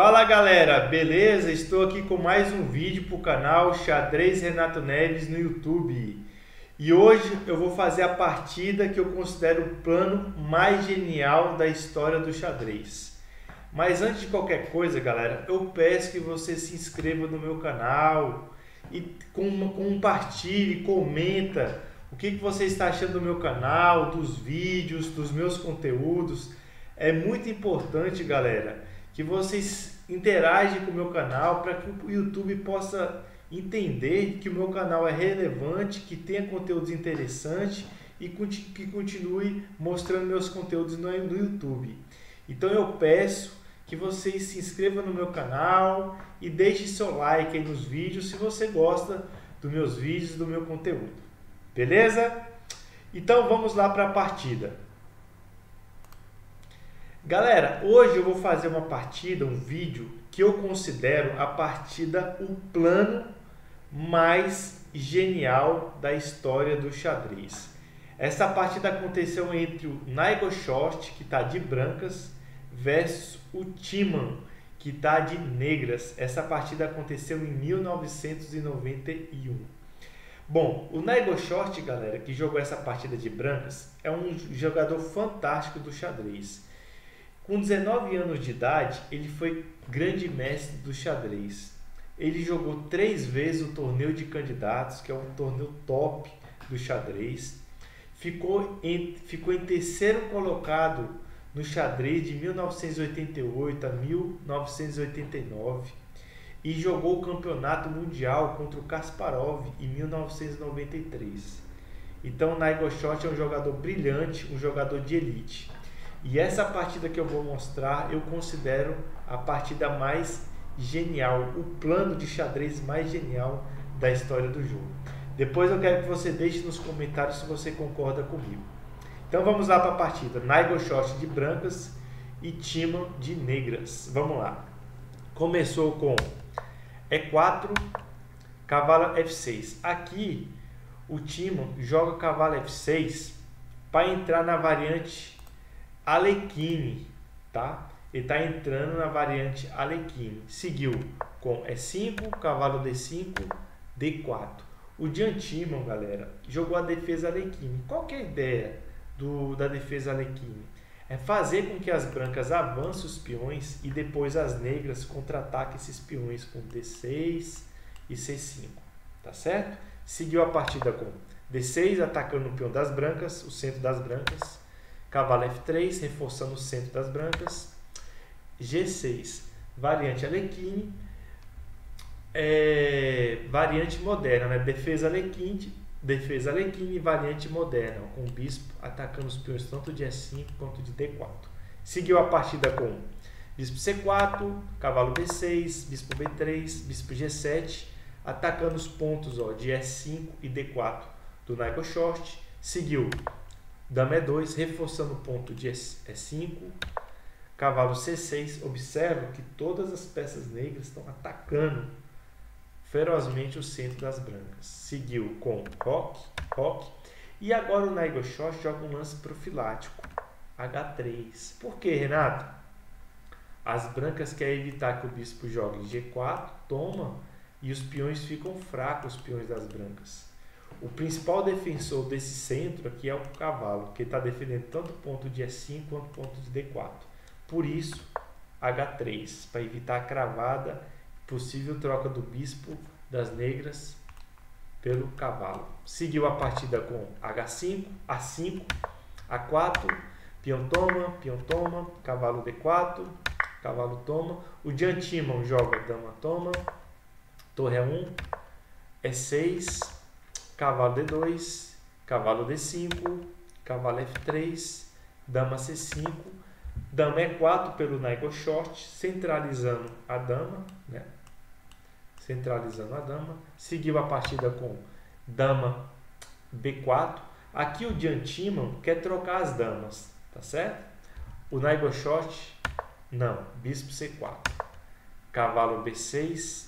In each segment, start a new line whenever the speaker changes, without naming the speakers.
Fala galera, beleza? Estou aqui com mais um vídeo para o canal Xadrez Renato Neves no YouTube. E hoje eu vou fazer a partida que eu considero o plano mais genial da história do xadrez. Mas antes de qualquer coisa, galera, eu peço que você se inscreva no meu canal e compartilhe, comenta o que você está achando do meu canal, dos vídeos, dos meus conteúdos. É muito importante, galera, que vocês interagem com o meu canal para que o YouTube possa entender que o meu canal é relevante, que tenha conteúdos interessantes e que continue mostrando meus conteúdos no YouTube. Então eu peço que vocês se inscrevam no meu canal e deixem seu like aí nos vídeos se você gosta dos meus vídeos, do meu conteúdo. Beleza? Então vamos lá para a partida. Galera, hoje eu vou fazer uma partida, um vídeo que eu considero a partida, o plano mais genial da história do xadrez. Essa partida aconteceu entre o Naigorshort, que está de brancas, versus o Timman, que está de negras. Essa partida aconteceu em 1991. Bom, o Naigorshort, galera, que jogou essa partida de brancas, é um jogador fantástico do xadrez. Com 19 anos de idade, ele foi grande mestre do xadrez. Ele jogou 3 vezes o torneio de candidatos, que é um torneio top do xadrez. Ficou em terceiro colocado no xadrez de 1988 a 1989 e jogou o campeonato mundial contra o Kasparov em 1993. Então, o Naigorshort é um jogador brilhante, um jogador de elite. E essa partida que eu vou mostrar, eu considero a partida mais genial, o plano de xadrez mais genial da história do jogo. Depois eu quero que você deixe nos comentários se você concorda comigo. Então vamos lá para a partida. Naigorshort de brancas e Timman de negras. Vamos lá. Começou com E4, cavalo F6. Aqui o Timman joga cavalo F6 para entrar na variante Alekhine, tá? Ele está entrando na variante Alekhine. Seguiu com E5, cavalo D5, D4. O Jan Timman, galera, jogou a defesa Alekhine. Qual que é a ideia da defesa Alekhine? É fazer com que as brancas avancem os peões e depois as negras contra-ataquem esses peões com D6 e C5, tá certo? Seguiu a partida com D6, atacando o peão das brancas, o centro das brancas. Cavalo F3, reforçando o centro das brancas. G6, variante Alekhine, variante moderna, né? Defesa Alekhine, variante moderna, com o bispo atacando os peões tanto de E5 quanto de D4. Seguiu a partida com bispo C4, cavalo B6, bispo B3, bispo G7, atacando os pontos de E5 e D4 do Naigorshort. Seguiu dama E2, reforçando o ponto de E5, cavalo C6. Observa que todas as peças negras estão atacando ferozmente o centro das brancas. Seguiu com roque. E agora o Naigorshort joga um lance profilático, H3. Por que, Renato? As brancas querem evitar que o bispo jogue G4, toma, e os peões ficam fracos, os peões das brancas. O principal defensor desse centro aqui é o cavalo, que está defendendo tanto o ponto de E5 quanto o ponto de D4. Por isso, H3, para evitar a cravada, possível troca do bispo das negras pelo cavalo. Seguiu a partida com H5, A5, A4, peão toma, cavalo D4, cavalo toma. O Jan Timman joga dama toma, torre A1, E6, cavalo D2, cavalo D5, cavalo F3, dama C5, dama E4 pelo Naigorshort, centralizando a dama, né? Seguiu a partida com dama B4. Aqui o Jan Timman quer trocar as damas, tá certo? O Naigorshort, não, bispo C4, cavalo B6,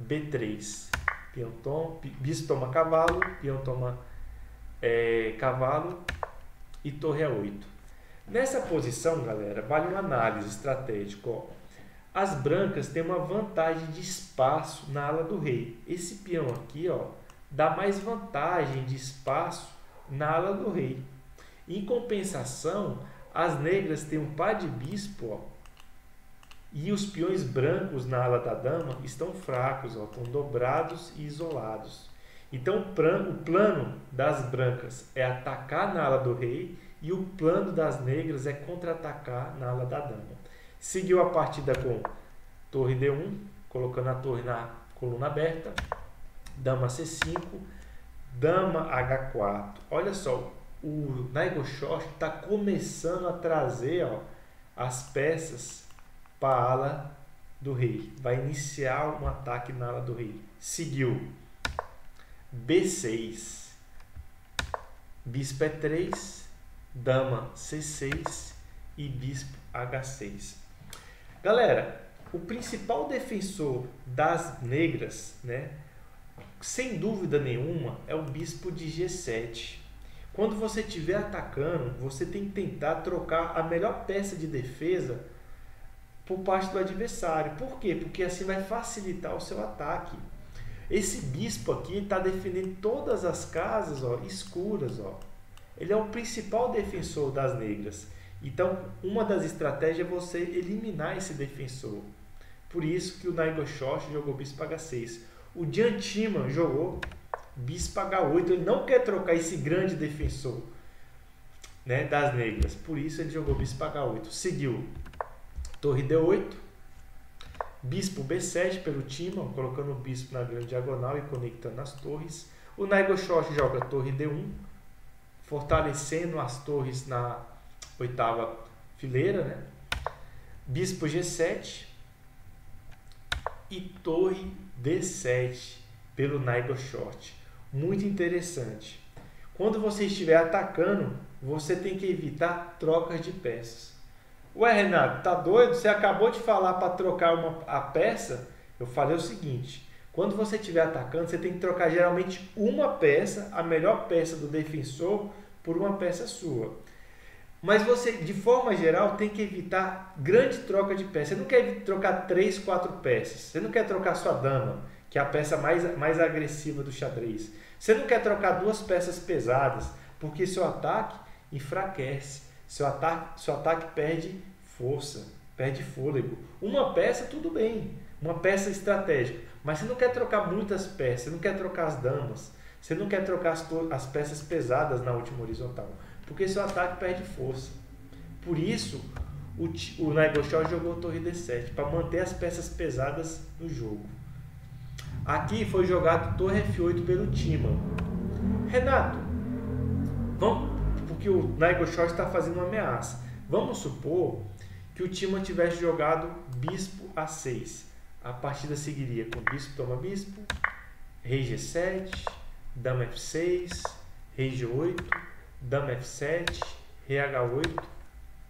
B3. Bispo toma cavalo, peão toma cavalo e torre A8. Nessa posição, galera, vale uma análise estratégica. As brancas têm uma vantagem de espaço na ala do rei. Esse peão aqui, ó, dá mais vantagem de espaço na ala do rei. Em compensação, as negras têm um par de bispo, ó, e os peões brancos na ala da dama estão fracos, ó, estão dobrados e isolados. Então, o plano das brancas é atacar na ala do rei e o plano das negras é contra-atacar na ala da dama. Seguiu a partida com torre D1, colocando a torre na coluna aberta, dama C5, dama H4. Olha só, o Nagoshort está começando a trazer, ó, as peças para a ala do rei. Vai iniciar um ataque na ala do rei. Seguiu B6, bispo E3, dama C6 e bispo H6. Galera, o principal defensor das negras, né, sem dúvida nenhuma, é o bispo de G7. Quando você estiver atacando, você tem que tentar trocar a melhor peça de defesa por parte do adversário. Por quê? Porque assim vai facilitar o seu ataque. Esse bispo aqui está defendendo todas as casas, ó, escuras. Ó. Ele é o principal defensor das negras. Então, uma das estratégias é você eliminar esse defensor. Por isso que o Nagoshort jogou bispo H6. O Jian Timan jogou bispo H8. Ele não quer trocar esse grande defensor, né, das negras. Por isso ele jogou bispo H8. Seguiu torre D8. Bispo B7 pelo Timan, colocando o bispo na grande diagonal e conectando as torres. O Nagoshort joga torre D1, fortalecendo as torres na oitava fileira, né? Bispo G7 e torre D7 pelo Nagoshort. Muito interessante. Quando você estiver atacando, você tem que evitar trocas de peças. Ué, Renato, tá doido? Você acabou de falar para trocar a peça? Eu falei o seguinte: quando você estiver atacando, você tem que trocar geralmente uma peça, a melhor peça do defensor, por uma peça sua. Mas você, de forma geral, tem que evitar grande troca de peças. Você não quer trocar 3, 4 peças. Você não quer trocar sua dama, que é a peça mais agressiva do xadrez. Você não quer trocar 2 peças pesadas, porque seu ataque enfraquece. Seu ataque perde força, perde fôlego. Uma peça, tudo bem. Uma peça estratégica. Mas você não quer trocar muitas peças. Você não quer trocar as damas. Você não quer trocar as peças pesadas na última horizontal. Porque seu ataque perde força. Por isso, o Nagoshort jogou torre D7, para manter as peças pesadas no jogo. Aqui foi jogado torre F8 pelo Timan. Renato, porque o Nagoshort está fazendo uma ameaça. Vamos supor que o Timan tivesse jogado bispo A6. A partida seguiria com bispo toma bispo, rei G7, dama F6, rei G8, dama F7, rei H8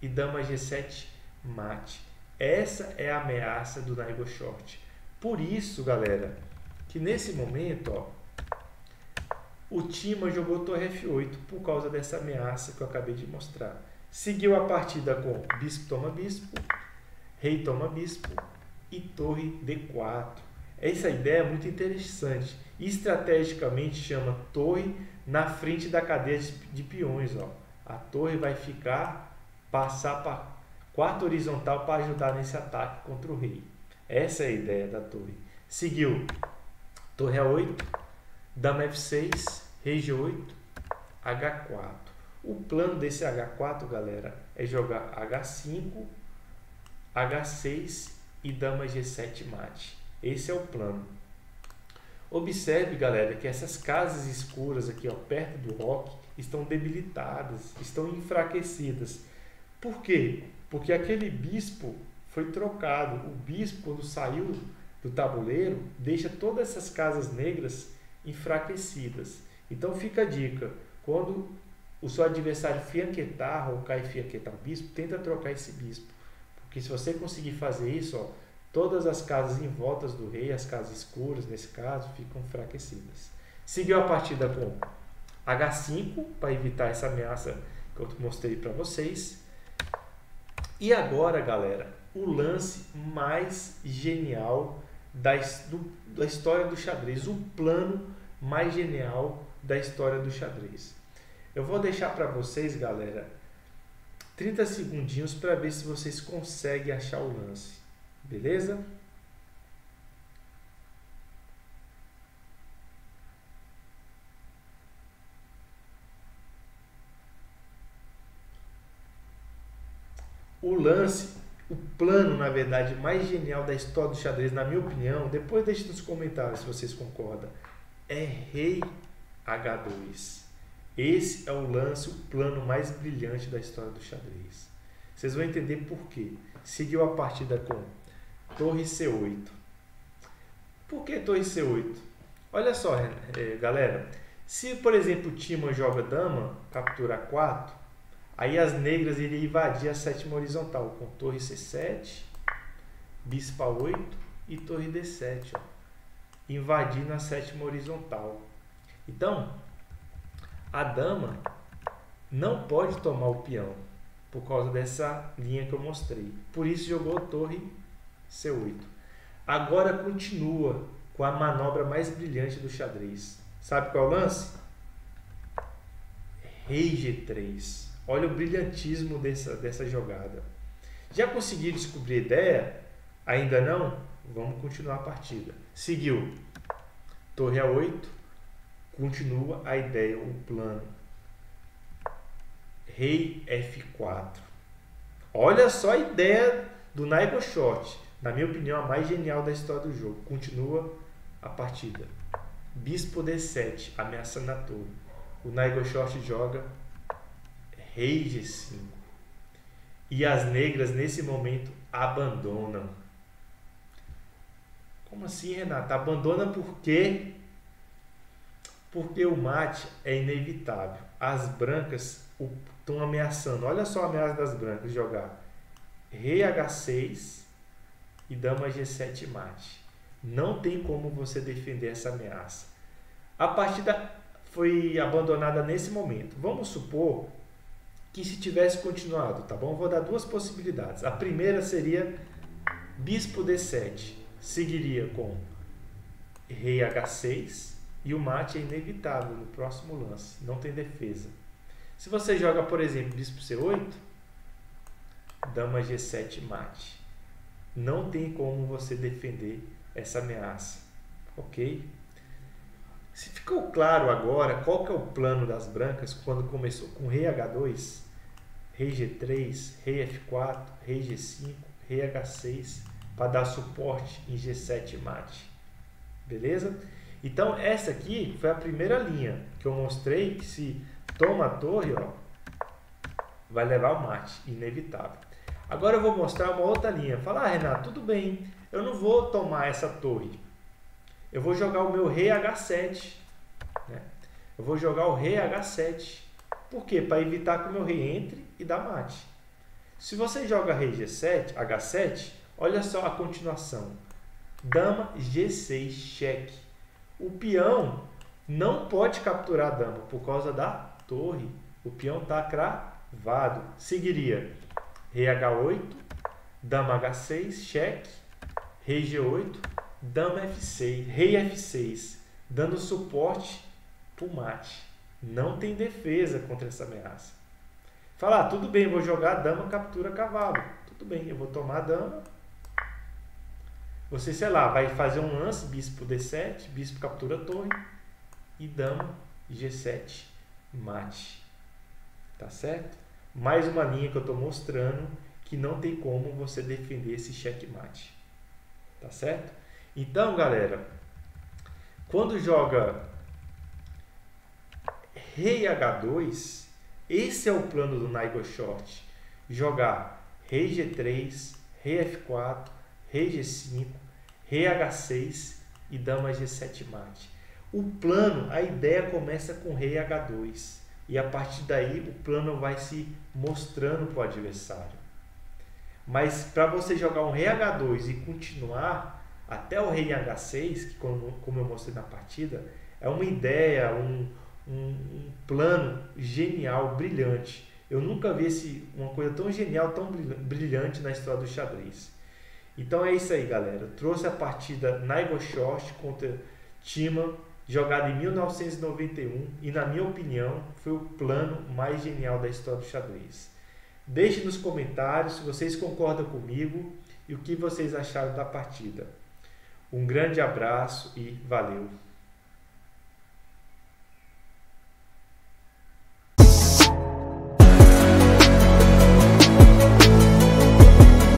e dama G7 mate. Essa é a ameaça do Nagoshort. Por isso, galera, que nesse momento, ó, o Timan jogou torre F8 por causa dessa ameaça que eu acabei de mostrar. Seguiu a partida com bispo toma bispo, rei toma bispo e torre D4. Essa ideia é muito interessante. Estrategicamente chama torre na frente da cadeia de peões. Ó. A torre vai passar para quarta horizontal para ajudar nesse ataque contra o rei. Essa é a ideia da torre. Seguiu torre A8, dama F6, rei G8, H4. O plano desse H4, galera, é jogar H5, H6 e dama G7 mate. Esse é o plano. Observe, galera, que essas casas escuras aqui, ó, perto do roque, estão debilitadas, estão enfraquecidas. Por quê? Porque aquele bispo foi trocado. O bispo, quando saiu do tabuleiro, deixa todas essas casas negras enfraquecidas. Então fica a dica: quando o seu adversário fianquetar ou cair fianquetar o bispo, tenta trocar esse bispo. Porque se você conseguir fazer isso, ó, todas as casas em volta do rei, as casas escuras, nesse caso, ficam enfraquecidas. Seguiu a partida com H5, para evitar essa ameaça que eu mostrei para vocês. E agora, galera, o lance mais genial da história do xadrez, o plano mais genial da história do xadrez. Eu vou deixar para vocês, galera, 30 segundinhos para ver se vocês conseguem achar o lance, beleza? O lance, o plano, na verdade, mais genial da história do xadrez, na minha opinião, depois deixe nos comentários se vocês concordam, é rei H2. Esse é o lance, o plano mais brilhante da história do xadrez. Vocês vão entender por quê. Seguiu a partida com torre C8. Por que torre C8? Olha só, galera. Se, por exemplo, o Timo joga dama, captura 4, aí as negras iriam invadir a sétima horizontal com torre C7, bispo A8 e torre D7. Ó, invadindo a sétima horizontal. Então, a dama não pode tomar o peão por causa dessa linha que eu mostrei. Por isso jogou torre C8. Agora continua com a manobra mais brilhante do xadrez. Sabe qual é o lance? Rei G3. Olha o brilhantismo dessa jogada. Já conseguiram descobrir a ideia? Ainda não? Vamos continuar a partida. Seguiu torre A8. Continua a ideia, o plano. Rei F4. Olha só a ideia do Nigel Short. Na minha opinião, a mais genial da história do jogo. Continua a partida. Bispo D7, ameaçando a torre. O Nigel Short joga Rei G5. E as negras, nesse momento, abandonam. Como assim, Renata? Abandona por quê? Porque o mate é inevitável. As brancas estão ameaçando. Olha só a ameaça das brancas. Jogar Rei H6 e Dama G7 mate. Não tem como você defender essa ameaça. A partida foi abandonada nesse momento. Vamos supor que se tivesse continuado, tá bom? Vou dar duas possibilidades. A primeira seria Bispo D7. Seguiria com Rei H6. E o mate é inevitável no próximo lance. Não tem defesa. Se você joga, por exemplo, Bispo C8, Dama G7 mate. Não tem como você defender essa ameaça. Ok? Se ficou claro agora qual que é o plano das brancas quando começou com Rei H2, Rei G3, Rei F4, Rei G5, Rei H6, para dar suporte em G7 mate. Beleza? Então, essa aqui foi a primeira linha que eu mostrei que se toma a torre, ó, vai levar o mate, inevitável. Agora eu vou mostrar uma outra linha. Fala, Renato, tudo bem, eu não vou tomar essa torre. Eu vou jogar o meu Rei H7. Né? Eu vou jogar o Rei H7. Por quê? Para evitar que o meu rei entre e dá mate. Se você joga Rei G7, H7, olha só a continuação. Dama G6, cheque. O peão não pode capturar a dama por causa da torre. O peão está cravado. Seguiria Rei H8, Dama H6, cheque, Rei G8, Dama F6, Rei F6, dando suporte para o mate. Não tem defesa contra essa ameaça. Fala, tudo bem, vou jogar Dama captura cavalo. Tudo bem, eu vou tomar a dama. Você, sei lá, vai fazer um lance, bispo D7, bispo captura torre e dama G7 mate. Tá certo? Mais uma linha que eu estou mostrando que não tem como você defender esse checkmate. Tá certo? Então, galera, quando joga Rei H2, esse é o plano do Nigel Short. Jogar Rei G3, Rei F4, Rei G5, Rei H6 e Dama G7 mate. O plano, a ideia começa com Rei H2 e a partir daí o plano vai se mostrando para o adversário. Mas para você jogar um Rei H2 e continuar até o Rei H6, que como eu mostrei na partida, é uma ideia, um plano genial, brilhante. Eu nunca vi uma coisa tão genial, tão brilhante na história do xadrez. Então é isso aí, galera. Eu trouxe a partida Nagoshort contra Tima, jogada em 1991, e na minha opinião foi o plano mais genial da história do xadrez. Deixe nos comentários se vocês concordam comigo e o que vocês acharam da partida. Um grande abraço e valeu!